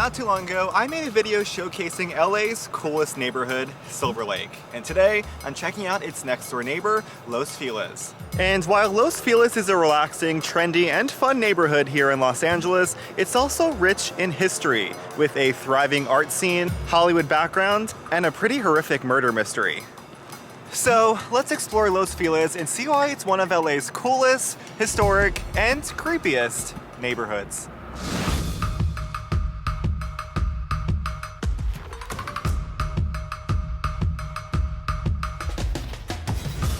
Not too long ago, I made a video showcasing LA's coolest neighborhood, Silver Lake. And today, I'm checking out its next door neighbor, Los Feliz. And while Los Feliz is a relaxing, trendy, and fun neighborhood here in Los Angeles, it's also rich in history, with a thriving art scene, Hollywood background, and a pretty horrific murder mystery. So let's explore Los Feliz and see why it's one of LA's coolest, historic, and creepiest neighborhoods.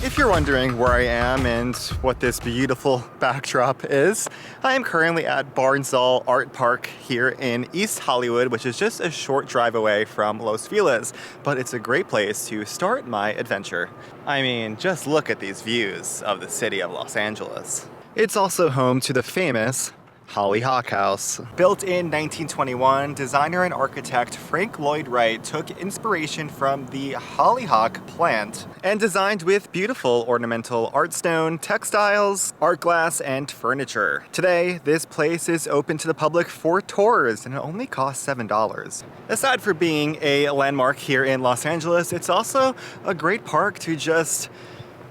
If you're wondering where I am and what this beautiful backdrop is, I am currently at Barnsdall Art Park here in East Hollywood, which is just a short drive away from Los Feliz, but it's a great place to start my adventure. I mean, just look at these views of the city of Los Angeles. It's also home to the famous Hollyhock House. Built in 1921, designer and architect Frank Lloyd Wright took inspiration from the hollyhock plant and designed with beautiful ornamental art stone, textiles, art glass, and furniture. Today, this place is open to the public for tours and it only costs $7. Aside from being a landmark here in Los Angeles, it's also a great park to just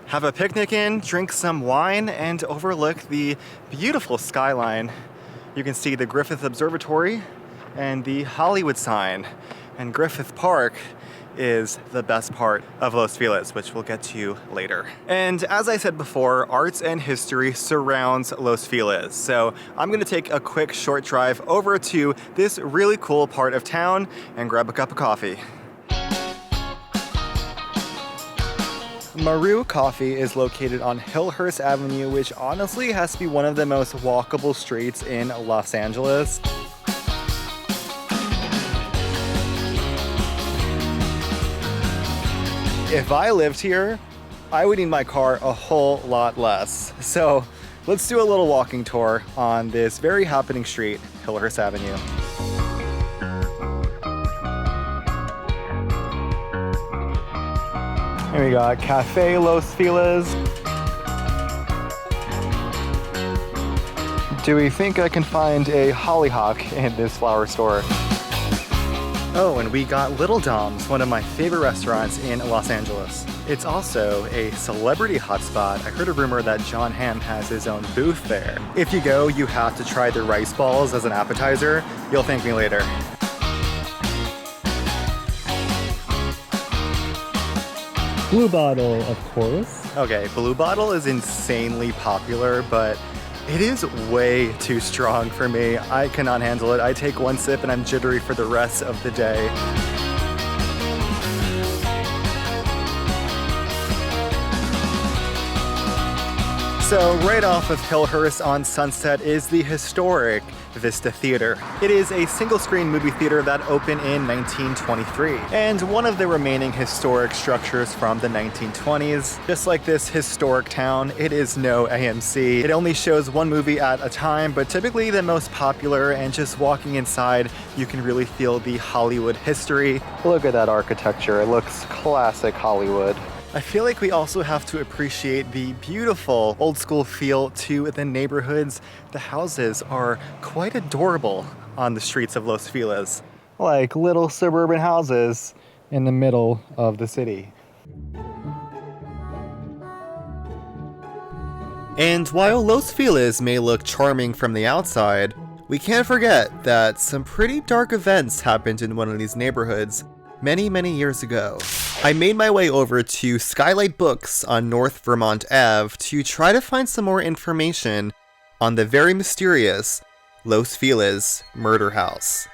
have a picnic in, drink some wine, and overlook the beautiful skyline. You can see the Griffith Observatory and the Hollywood sign. And Griffith Park is the best part of Los Feliz, which we'll get to later. And as I said before, arts and history surrounds Los Feliz. So I'm gonna take a quick short drive over to this really cool part of town and grab a cup of coffee. Maru Coffee is located on Hillhurst Avenue, which honestly has to be one of the most walkable streets in Los Angeles. If I lived here, I would need my car a whole lot less. So let's do a little walking tour on this very happening street, Hillhurst Avenue. Here we got Cafe Los Feliz. Do we think I can find a hollyhock in this flower store? Oh, and we got Little Dom's, one of my favorite restaurants in Los Angeles. It's also a celebrity hotspot. I heard a rumor that John Hamm has his own booth there. If you go, you have to try the rice balls as an appetizer. You'll thank me later. Blue Bottle, of course. Okay, Blue Bottle is insanely popular, but it is way too strong for me. I cannot handle it. I take one sip and I'm jittery for the rest of the day. So right off of Hillhurst on Sunset is the historic Vista Theater. It is a single-screen movie theater that opened in 1923 and one of the remaining historic structures from the 1920s. Just like this historic town, it is no AMC. It only shows one movie at a time, but typically the most popular, and just walking inside, you can really feel the Hollywood history. Look at that architecture. It looks classic Hollywood. I feel like we also have to appreciate the beautiful old school feel to the neighborhoods. The houses are quite adorable on the streets of Los Feliz. Like little suburban houses in the middle of the city. And while Los Feliz may look charming from the outside, we can't forget that some pretty dark events happened in one of these neighborhoods many years ago. I made my way over to Skylight Books on North Vermont Ave to try to find some more information on the very mysterious Los Feliz murder house.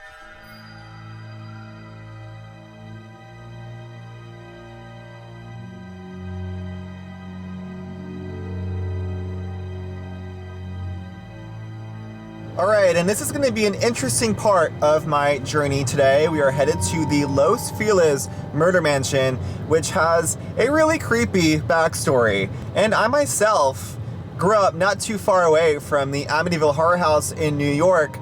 Alright, and this is going to be an interesting part of my journey today. We are headed to the Los Feliz Murder Mansion, which has a really creepy backstory. And I myself grew up not too far away from the Amityville Horror House in New York,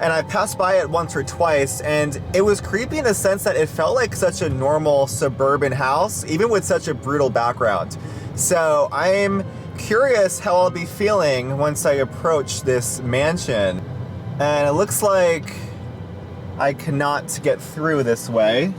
and I passed by it once or twice, and it was creepy in the sense that it felt like such a normal suburban house, even with such a brutal background. So I'm curious how I'll be feeling once I approach this mansion. And it looks like I cannot get through this way.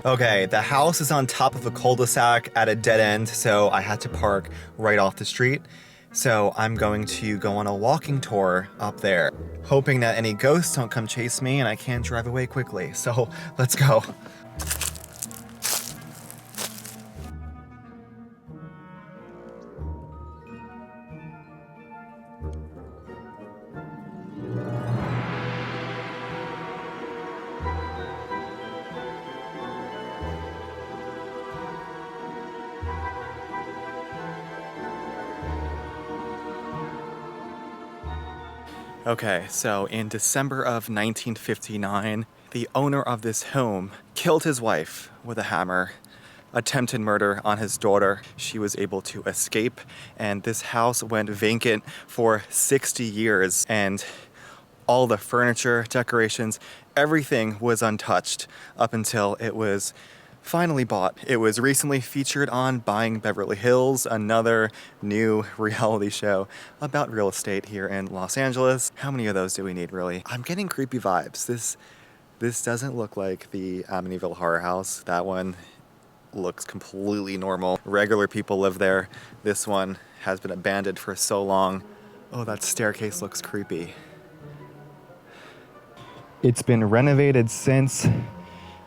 Okay, the house is on top of a cul-de-sac at a dead end, so I had to park right off the street. So I'm going to go on a walking tour up there, hoping that any ghosts don't come chase me and I can drive away quickly. So let's go. Okay, so in December of 1959, the owner of this home killed his wife with a hammer, attempted murder on his daughter. She was able to escape, and this house went vacant for 60 years, and all the furniture, decorations, everything was untouched up until it was finally bought. It was recently featured on Buying Beverly Hills, another new reality show about real estate here in Los Angeles. How many of those do we need, really? I'm getting creepy vibes. This doesn't look like the Amityville Horror House. That one looks completely normal. Regular people live there. This one has been abandoned for so long. Oh, that staircase looks creepy. It's been renovated since.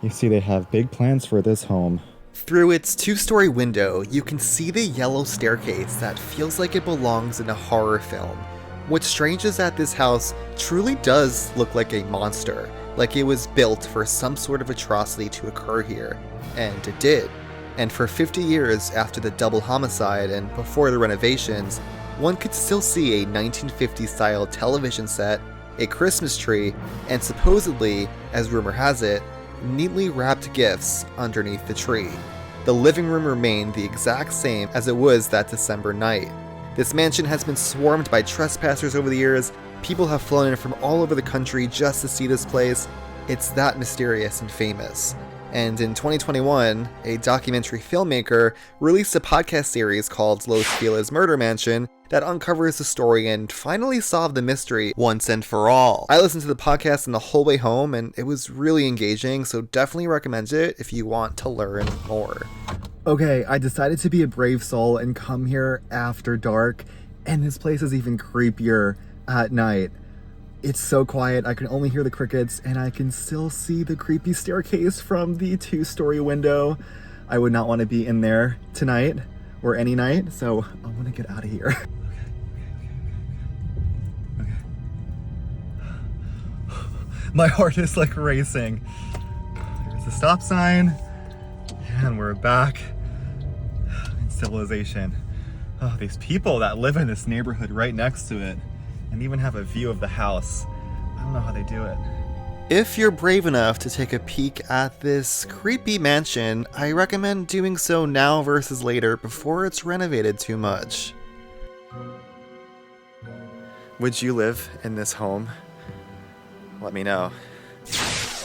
You see they have big plans for this home. Through its two-story window, you can see the yellow staircase that feels like it belongs in a horror film. What's strange is that this house truly does look like a monster, like it was built for some sort of atrocity to occur here. And it did. And for 50 years after the double homicide and before the renovations, one could still see a 1950s-style television set, a Christmas tree, and supposedly, as rumor has it, neatly wrapped gifts underneath the tree. The living room remained the exact same as it was that December night. This mansion has been swarmed by trespassers over the years. People have flown in from all over the country just to see this place. It's that mysterious and famous. And in 2021, a documentary filmmaker released a podcast series called Los Feliz Murder Mansion that uncovers the story and finally solved the mystery once and for all. I listened to the podcast on the whole way home and it was really engaging, so definitely recommend it if you want to learn more. Okay, I decided to be a brave soul and come here after dark, and this place is even creepier at night. It's so quiet, I can only hear the crickets, and I can still see the creepy staircase from the two-story window. I would not want to be in there tonight, or any night, so I want to get out of here. Okay. My heart is like racing. There's the stop sign, and we're back in civilization. Oh, these people that live in this neighborhood right next to it, and even have a view of the house. I don't know how they do it. If you're brave enough to take a peek at this creepy mansion, I recommend doing so now versus later before it's renovated too much. Would you live in this home? Let me know.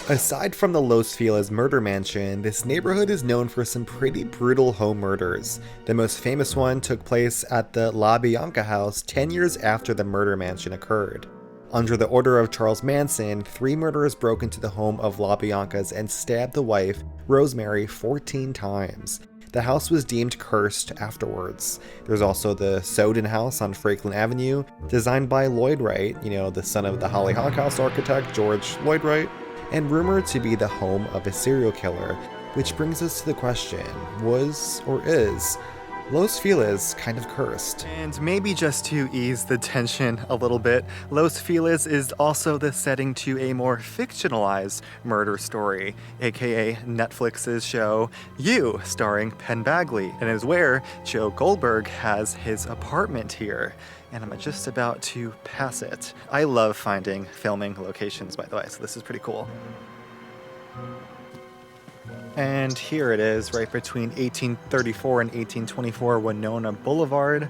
Aside from the Los Feliz Murder Mansion, this neighborhood is known for some pretty brutal home murders. The most famous one took place at the La Bianca house 10 years after the murder mansion occurred. Under the order of Charles Manson, 3 murderers broke into the home of La Bianca's and stabbed the wife, Rosemary, 14 times. The house was deemed cursed afterwards. There's also the Soden House on Franklin Avenue, designed by Lloyd Wright, the son of the Hollyhock House architect George Lloyd Wright, and rumored to be the home of a serial killer, which brings us to the question, was or is Los Feliz kind of cursed? And maybe just to ease the tension a little bit, Los Feliz is also the setting to a more fictionalized murder story, aka Netflix's show You, starring Penn Badgley, and is where Joe Goldberg has his apartment here. And I'm just about to pass it. I love finding filming locations, by the way, so this is pretty cool. And here it is, right between 1834 and 1824 Winona Boulevard.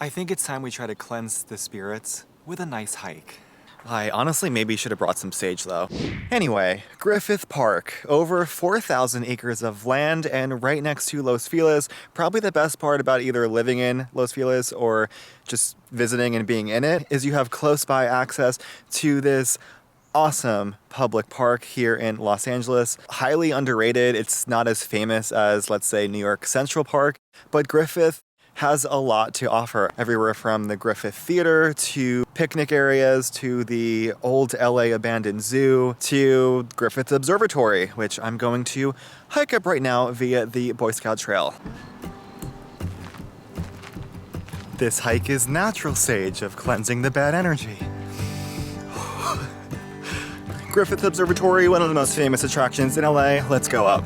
I think it's time we try to cleanse the spirits with a nice hike. I honestly maybe should have brought some sage though. Anyway, Griffith Park, over 4,000 acres of land and right next to Los Feliz. Probably the best part about either living in Los Feliz or just visiting and being in it is you have close by access to this awesome public park here in Los Angeles. Highly underrated. It's not as famous as, let's say, New York Central Park, but Griffith has a lot to offer. Everywhere from the Griffith Theater to picnic areas to the old LA abandoned zoo to Griffith Observatory, which I'm going to hike up right now via the Boy Scout Trail. This hike is natural sage of cleansing the bad energy. Griffith Observatory, one of the most famous attractions in LA. Let's go up.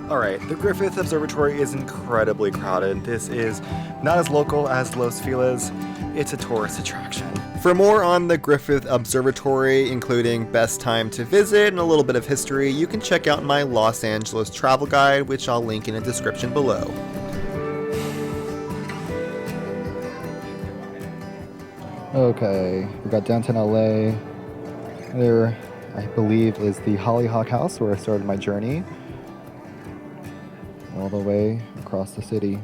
Alright, the Griffith Observatory is incredibly crowded. This is not as local as Los Feliz. It's a tourist attraction. For more on the Griffith Observatory, including best time to visit and a little bit of history, you can check out my Los Angeles travel guide, which I'll link in the description below. Okay, we got downtown LA. There, I believe, is the Hollyhock House where I started my journey. All the way across the city.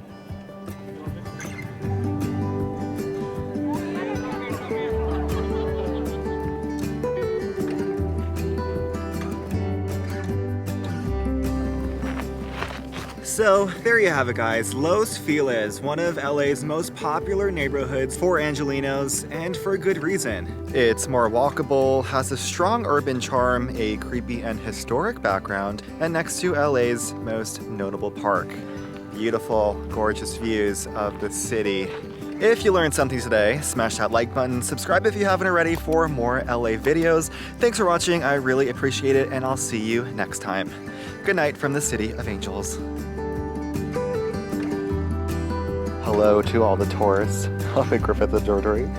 So there you have it, guys. Los Feliz, one of LA's most popular neighborhoods for Angelinos, and for good reason. It's more walkable, has a strong urban charm, a creepy and historic background, and next to LA's most notable park. Beautiful, gorgeous views of the city. If you learned something today, smash that like button, subscribe if you haven't already for more LA videos. Thanks for watching, I really appreciate it, and I'll see you next time. Good night from the City of Angels. Hello to all the tourists of the Griffith Observatory.